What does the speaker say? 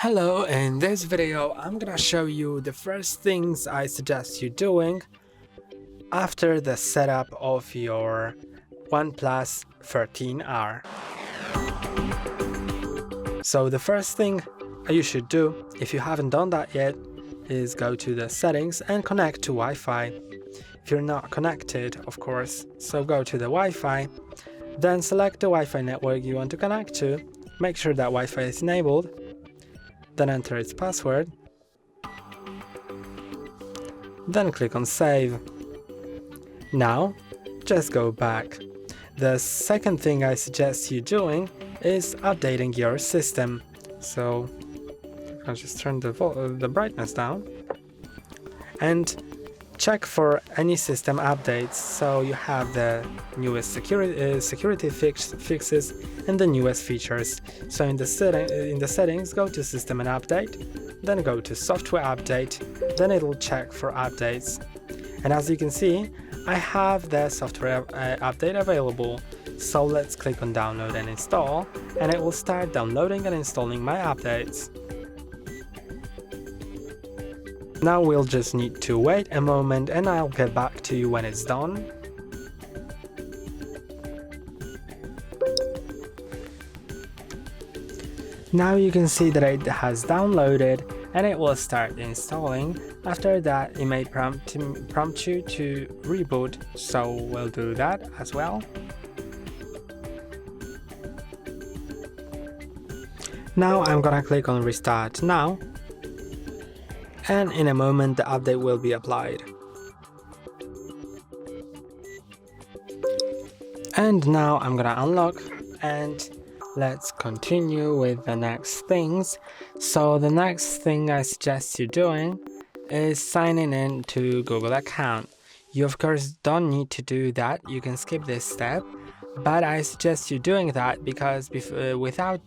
Hello, in this video I'm gonna show you the first things I suggest you doing after the setup of your OnePlus 13R. So the first thing you should do, if you haven't done that yet, is go to the settings and connect to Wi-Fi. If you're not connected, of course, so go to the Wi-Fi, then select the Wi-Fi network you want to connect to, make sure that Wi-Fi is enabled, then enter its password, then click on save. Now just go back. The second thing I suggest you doing is updating your system. So I'll just turn the brightness down and check for any system updates, so you have the newest security fixes and the newest features. So in the settings, go to system and update, then go to software update, then it'll check for updates. And as you can see, I have the software update available. So let's click on download and install, and it will start downloading and installing my updates. Now we'll just need to wait a moment and I'll get back to you when it's done. Now you can see that it has downloaded and it will start installing. After that, it may prompt you to reboot, so we'll do that as well. Now I'm gonna click on restart now, and in a moment the update will be applied. And now I'm gonna unlock and let's continue with the next things. So the next thing I suggest you doing is signing in to Google account. You of course don't need to do that, you can skip this step, but I suggest you doing that because without